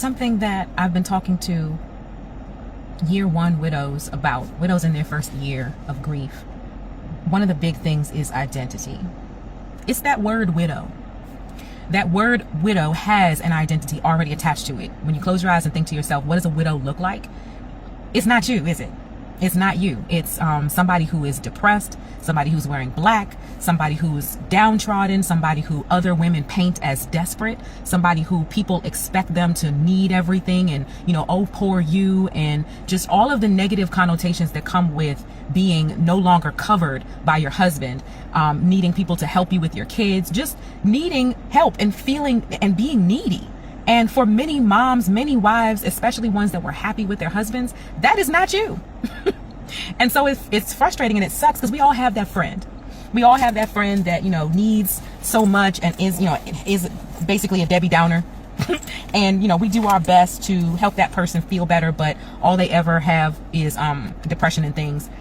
something that I've been talking to year one widows about, widows in their first year of grief. One of the big things is identity. It's that word widow. That word widow has an identity already attached to it. When you close your eyes and think to yourself, what does a widow look like? It's not you, is it? It's not you. It's somebody who is depressed, somebody who's wearing black, somebody who's downtrodden, somebody who other women paint as desperate, somebody who people expect them to need everything and, you know, oh, poor you, and just all of the negative connotations that come with being no longer covered by your husband, needing people to help you with your kids, just needing help and feeling and being needy. And for many moms, many wives, especially ones that were happy with their husbands, that is not you. And so it's frustrating and it sucks because we all have that friend. We all have that friend that, you know, needs so much and is, you know, is basically a Debbie Downer. And, you know, we do our best to help that person feel better, but all they ever have is depression and things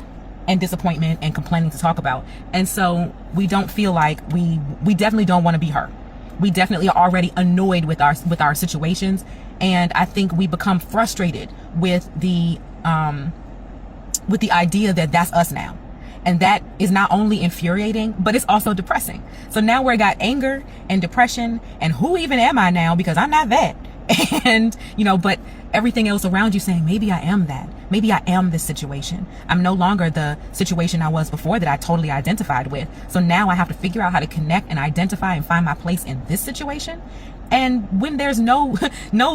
and disappointment and complaining to talk about. And so we don't feel like we definitely don't want to be her. We definitely are already annoyed with our situations, and I think we become frustrated with the idea that that's us now, and that is not only infuriating, but it's also depressing. So now we got anger and depression, and who even am I now? Because I'm not that, and you know, but everything else around you saying maybe I am that. Maybe I am this situation. I'm no longer the situation I was before that I totally identified with. So now I have to figure out how to connect and identify and find my place in this situation. And when there's no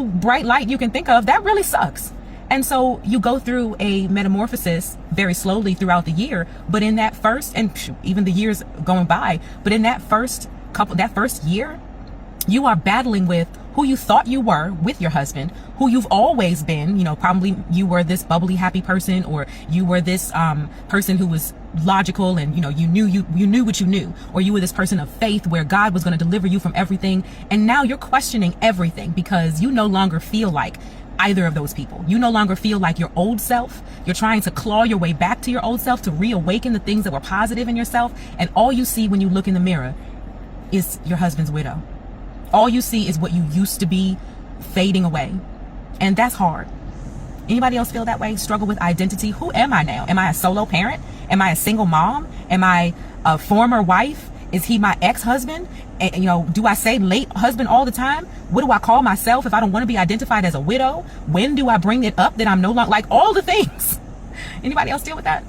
bright light you can think of, that really sucks. And so you go through a metamorphosis very slowly throughout the year. But in that first, and even the years going by, but in that first year, you are battling with who you thought you were with your husband, who you've always been. You know, probably you were this bubbly, happy person, or you were this person who was logical and, you know, you knew what you knew, or you were this person of faith where God was going to deliver you from everything. And now you're questioning everything because you no longer feel like either of those people. You no longer feel like your old self. You're trying to claw your way back to your old self to reawaken the things that were positive in yourself. And all you see when you look in the mirror is your husband's widow. All you see is what you used to be fading away. And that's hard. Anybody else feel that way? Struggle with identity? Who am I now? Am I a solo parent? Am I a single mom? Am I a former wife? Is he my ex-husband? And, you know, do I say late husband all the time? What do I call myself if I don't want to be identified as a widow? When do I bring it up that I'm no longer, like all the things? Anybody else deal with that?